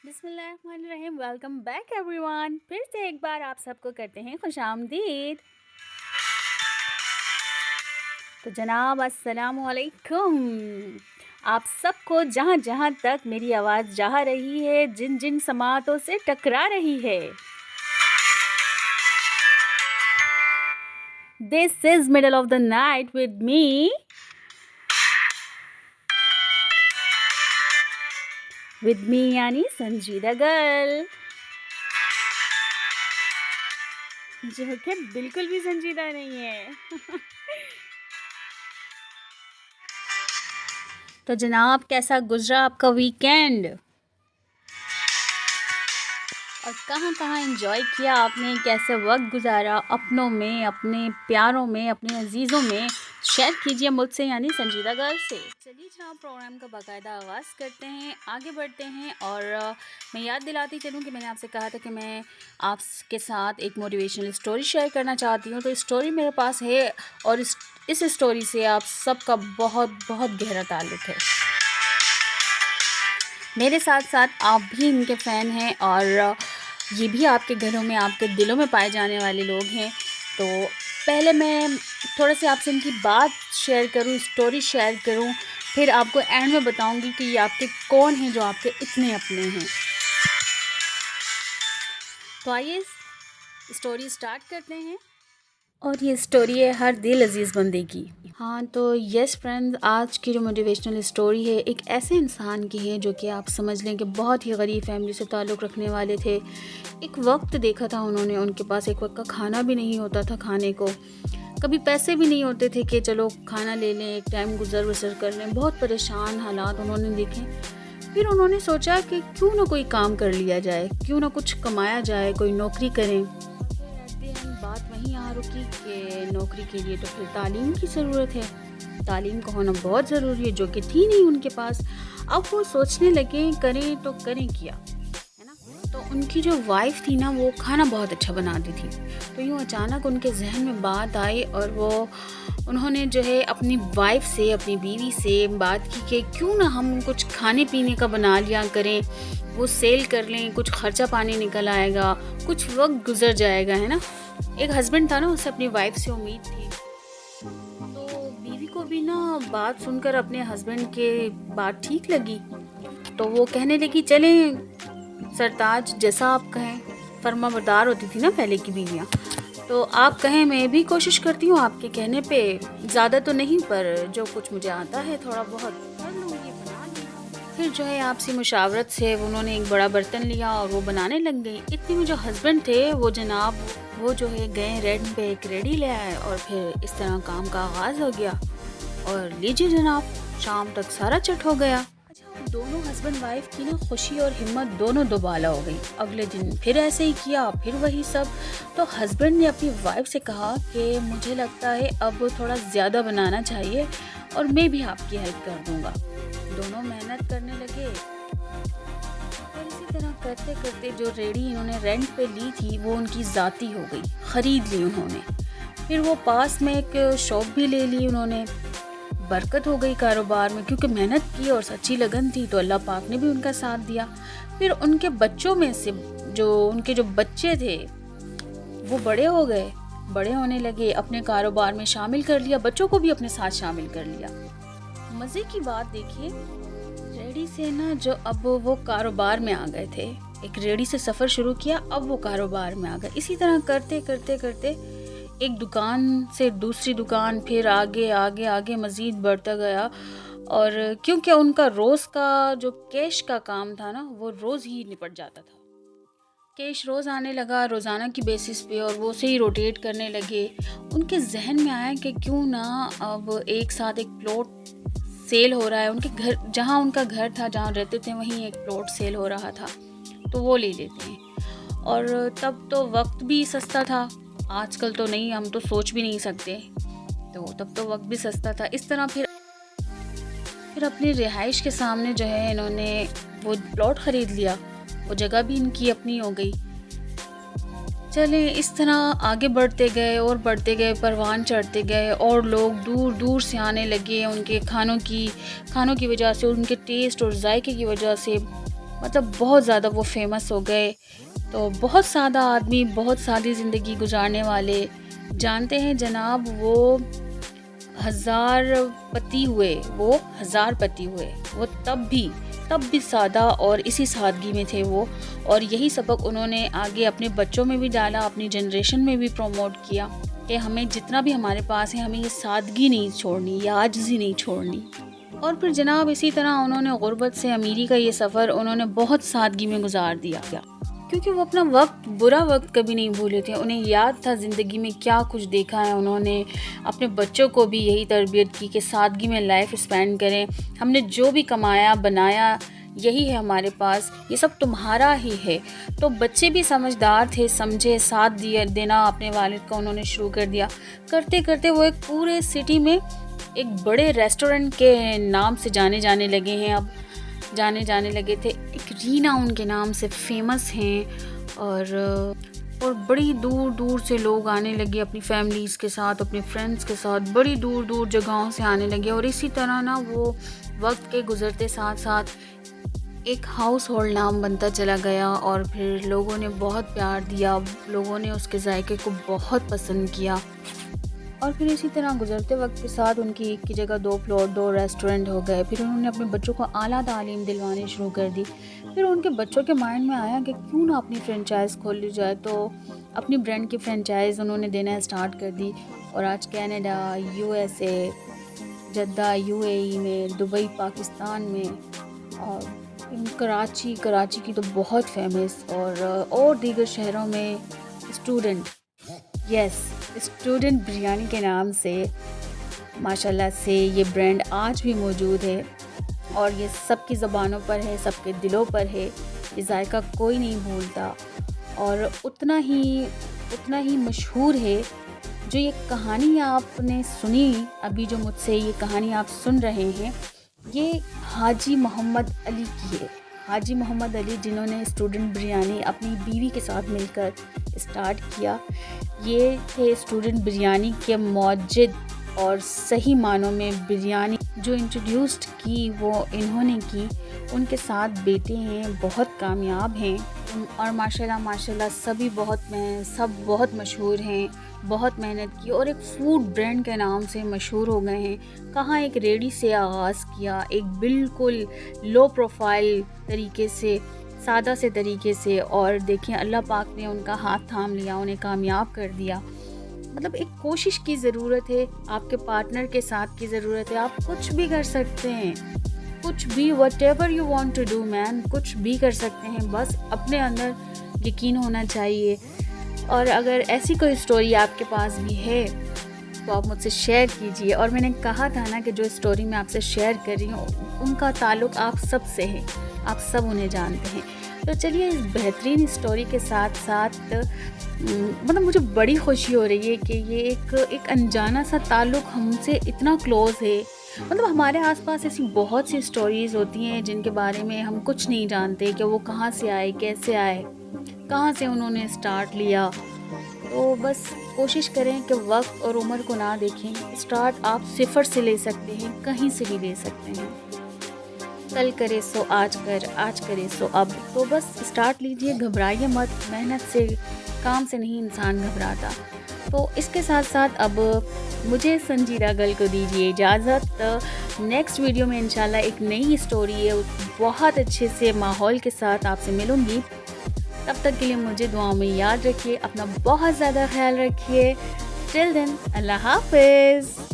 बिस्मिल्लाहिर्रहमानिर्रहीम। Welcome back everyone. फिर से एक बार आप सबको करते हैं खुशामदीद। तो जनाब अस्सलामु अलैकुम। आप सबको जहाँ जहाँ तक मेरी आवाज़ जा रही है, जिन जिन समातों से टकरा रही है, this is middle of the night with me यानी संजीदा गर्ल, जो कि बिल्कुल भी संजीदा नहीं है। तो जनाब, कैसा गुजरा आपका वीकेंड और कहाँ कहाँ एंजॉय किया आपने? कैसे वक्त गुजारा अपनों में, अपने प्यारों में, अपने अजीज़ों में? शेयर कीजिए मुझसे यानी संजीदा गर्ल से। चलिए जनाब, प्रोग्राम का बाकायदा आगाज़ करते हैं, आगे बढ़ते हैं। और मैं याद दिलाती चलूँ कि मैंने आपसे कहा था कि मैं आपके साथ एक मोटिवेशनल स्टोरी शेयर करना चाहती हूँ। तो स्टोरी मेरे पास है और इस स्टोरी से आप सबका बहुत बहुत गहरा ताल्लुक़ है। मेरे साथ साथ आप भी इनके फ़ैन हैं और ये भी आपके घरों में, आपके दिलों में पाए जाने वाले लोग हैं। तो पहले मैं थोड़ा सा आपसे इनकी बात शेयर करूं, स्टोरी शेयर करूं, फिर आपको एंड में बताऊंगी कि ये आपके कौन हैं जो आपके इतने अपने हैं। तो आइए स्टोरी स्टार्ट करते हैं। और ये स्टोरी है हर दिल अजीज़ बंदे की। हाँ, तो यस फ्रेंड्स, आज की जो मोटिवेशनल स्टोरी है एक ऐसे इंसान की है जो कि आप समझ लें कि बहुत ही गरीब फैमिली से ताल्लुक़ रखने वाले थे। एक वक्त देखा था उन्होंने, उनके पास एक वक्त का खाना भी नहीं होता था खाने को, कभी पैसे भी नहीं होते थे कि चलो खाना ले लें, एक टाइम गुजर बसर कर लें। बहुत परेशान हालात उन्होंने देखे। फिर उन्होंने सोचा कि क्यों ना कोई काम कर लिया जाए, क्यों ना कुछ कमाया जाए, कोई नौकरी करें। बात वहीं आ रुकी कि नौकरी के लिए तो फिर तालीम की ज़रूरत है, तालीम का होना बहुत ज़रूरी है, जो कि थी नहीं उनके पास। अब वो सोचने लगे करें तो करें क्या, है ना। तो उनकी जो वाइफ थी ना, वो खाना बहुत अच्छा बनाती थी। तो यूँ अचानक उनके जहन में बात आई और उन्होंने जो है अपनी वाइफ से, अपनी बीवी से बात की कि क्यों ना हम कुछ खाने पीने का बना लिया करें, वो सेल कर लें, कुछ खर्चा पानी निकल आएगा, कुछ वक्त गुजर जाएगा, है ना। एक हस्बैंड था ना, उसे अपनी वाइफ से उम्मीद थी। तो बीवी को भी ना बात सुनकर अपने हस्बैंड के बात ठीक लगी। तो वो कहने लगी चलें सरताज, जैसा आप कहें। फर्माबरदार होती थी ना पहले की बीवियाँ। तो आप कहें, मैं भी कोशिश करती हूँ आपके कहने पे, ज़्यादा तो नहीं पर जो कुछ मुझे आता है थोड़ा बहुत कर लूँगी, बना लूँगी। फिर जो है आपसी मुशावरत से उन्होंने एक बड़ा बर्तन लिया और वो बनाने लग गई। इतने में जो हस्बैंड थे वो जनाब, वो जो है गए रेंट पे एक रेडी ले आए और फिर इस तरह काम का आगाज़ हो गया। और लीजिए जनाब, शाम तक सारा चट हो गया। दोनों हस्बैंड वाइफ की ना खुशी और हिम्मत दोनों दुबाला हो गई। अगले दिन फिर ऐसे ही किया, फिर वही सब। तो हस्बैंड ने अपनी वाइफ से कहा कि मुझे लगता है अब थोड़ा ज़्यादा बनाना चाहिए और मैं भी आपकी हेल्प कर दूंगा। दोनों मेहनत करने लगे और इसी तरह करते करते जो रेडी इन्होंने रेंट पे ली थी वो उनकी ज़ाती हो गई, ख़रीद ली उन्होंने। फिर वो पास में एक शॉप भी ले ली उन्होंने। बरकत हो गई कारोबार में, क्योंकि मेहनत की और सच्ची लगन थी तो अल्लाह पाक ने भी उनका साथ दिया। फिर उनके बच्चों में से उनके जो बच्चे थे वो बड़े हो गए, बड़े होने लगे, अपने कारोबार में शामिल कर लिया, बच्चों को भी अपने साथ शामिल कर लिया। मज़े की बात देखिए, रेडी से ना जो अब वो कारोबार में आ गए थे, एक रेडी से सफ़र शुरू किया, अब वो कारोबार में आ गए। इसी तरह करते करते करते एक दुकान से दूसरी दुकान, फिर आगे आगे आगे मज़ीद बढ़ता गया। और क्योंकि उनका रोज़ का जो कैश का काम था ना, वो रोज़ ही निपट जाता था। कैश रोज़ आने लगा रोज़ाना की बेसिस पे और वो उसे ही रोटेट करने लगे। उनके जहन में आया कि क्यों ना अब एक साथ एक प्लॉट सेल हो रहा है। उनके घर, जहाँ उनका घर था, जहाँ रहते थे, वहीं एक प्लॉट सेल हो रहा था, तो वो ले लेते हैं। और तब तो वक्त भी सस्ता था, आजकल तो नहीं, हम तो सोच भी नहीं सकते। तो तब तो वक्त भी सस्ता था। इस तरह फिर अपनी रिहाइश के सामने जो है इन्होंने वो प्लॉट ख़रीद लिया, वो जगह भी इनकी अपनी हो गई। चले इस तरह आगे बढ़ते गए और बढ़ते गए, परवान चढ़ते गए और लोग दूर दूर से आने लगे उनके खानों की वजह से, उनके टेस्ट और जायके की वजह से। मतलब बहुत ज़्यादा वो फेमस हो गए। तो बहुत सादा आदमी, बहुत सादी ज़िंदगी गुजारने वाले, जानते हैं जनाब, वो हज़ार पति हुए, वो हज़ार पति हुए, वो तब भी सादा और इसी सादगी में थे वो। और यही सबक उन्होंने आगे अपने बच्चों में भी डाला, अपनी जनरेशन में भी प्रमोट किया कि हमें जितना भी हमारे पास है, हमें ये सादगी नहीं छोड़नी, ये आजिज़ी नहीं छोड़नी। और फिर जनाब इसी तरह उन्होंने गुर्बत से अमीरी का ये सफ़र उन्होंने बहुत सादगी में गुजार दिया, क्योंकि वो अपना वक्त, बुरा वक्त कभी नहीं भूले थे। उन्हें याद था ज़िंदगी में क्या कुछ देखा है। उन्होंने अपने बच्चों को भी यही तरबियत की कि सादगी में लाइफ स्पेंड करें, हमने जो भी कमाया बनाया यही है हमारे पास, ये सब तुम्हारा ही है। तो बच्चे भी समझदार थे, समझे, साथ दिया देना अपने वालिद का उन्होंने शुरू कर दिया। करते करते वो एक पूरे सिटी में एक बड़े रेस्टोरेंट के नाम से जाने लगे हैं। अब जाने लगे थे, एक रीना उनके नाम से फेमस हैं। और बड़ी दूर दूर से लोग आने लगे अपनी फैमिलीज़ के साथ, अपने फ्रेंड्स के साथ, बड़ी दूर दूर जगहों से आने लगे। और इसी तरह ना वो वक्त के गुज़रते साथ साथ एक हाउस होल्ड नाम बनता चला गया। और फिर लोगों ने बहुत प्यार दिया, लोगों ने उसके जायके को बहुत पसंद किया। और फिर इसी तरह गुज़रते वक्त के साथ उनकी एक की जगह 2 प्लॉट, 2 रेस्टोरेंट हो गए। फिर उन्होंने अपने बच्चों को आला तालीम दिलवानी शुरू कर दी। फिर उनके बच्चों के माइंड में आया कि क्यों ना अपनी फ्रेंचाइज़ खोल ली जाए। तो अपनी ब्रांड की फ्रेंचाइज़ उन्होंने देना स्टार्ट कर दी। और आज कनाडा, USA, जद्दा UAE में, दुबई पाकिस्तान में, और कराची की तो बहुत फेमस, और दीगर शहरों में स्टूडेंट बिरयानी के नाम से माशाल्लाह से ये ब्रांड आज भी मौजूद है। और ये सबकी ज़बानों पर है, सबके दिलों पर है, ये जायका कोई नहीं भूलता। और उतना ही मशहूर है। जो ये कहानी आपने सुनी अभी, जो मुझसे ये कहानी आप सुन रहे हैं, ये हाजी मोहम्मद अली की है। हाजी मोहम्मद अली, जिन्होंने स्टूडेंट बिरयानी अपनी बीवी के साथ मिलकर स्टार्ट किया, ये थे स्टूडेंट बिरयानी के मौजिद। और सही मानों में बिरयानी जो इंट्रोड्यूस्ड की वो इन्होंने की। उनके 7 बेटे हैं, बहुत कामयाब हैं। और माशाल्लाह सभी सब बहुत मशहूर हैं, बहुत मेहनत की और एक फूड ब्रांड के नाम से मशहूर हो गए हैं। कहाँ एक रेडी से आगाज़ किया, एक बिल्कुल लो प्रोफाइल तरीके से, सादा से तरीके से, और देखिए अल्लाह पाक ने उनका हाथ थाम लिया, उन्हें कामयाब कर दिया। मतलब एक कोशिश की ज़रूरत है, आपके पार्टनर के साथ की ज़रूरत है। आप कुछ भी कर सकते हैं, कुछ भी, whatever you want to do man, कुछ भी कर सकते हैं, बस अपने अंदर यकीन होना चाहिए। और अगर ऐसी कोई स्टोरी आपके पास भी है तो आप मुझसे शेयर कीजिए। और मैंने कहा था ना कि जो स्टोरी मैं आपसे शेयर कर रही हूँ उनका ताल्लुक़ आप सब से है, आप सब उन्हें जानते हैं। तो चलिए इस बेहतरीन स्टोरी के साथ साथ मतलब मुझे बड़ी खुशी हो रही है कि ये एक अनजाना सा ताल्लुक़ हमसे इतना क्लोज़ है। मतलब हमारे आसपास ऐसी बहुत सी स्टोरीज़ होती हैं जिनके बारे में हम कुछ नहीं जानते कि वो कहाँ से आए, कैसे आए, कहाँ से उन्होंने स्टार्ट लिया। तो बस कोशिश करें कि वक्त और उम्र को ना देखें। स्टार्ट आप 0 से ले सकते हैं, कहीं से भी ले सकते हैं। कल करे सो आज कर, आज करे सो अब। तो बस स्टार्ट लीजिए, घबराइए मत। मेहनत से, काम से नहीं इंसान घबराता। तो इसके साथ साथ अब मुझे संजीदा गर्ल को दीजिए इजाज़त। नेक्स्ट वीडियो में इंशाल्लाह एक नई स्टोरी है, बहुत अच्छे से माहौल के साथ आपसे मिलूँगी। तब तक के लिए मुझे दुआओं में याद रखिए, अपना बहुत ज़्यादा ख्याल रखिए। टिल देन, अल्लाह हाफ़िज़।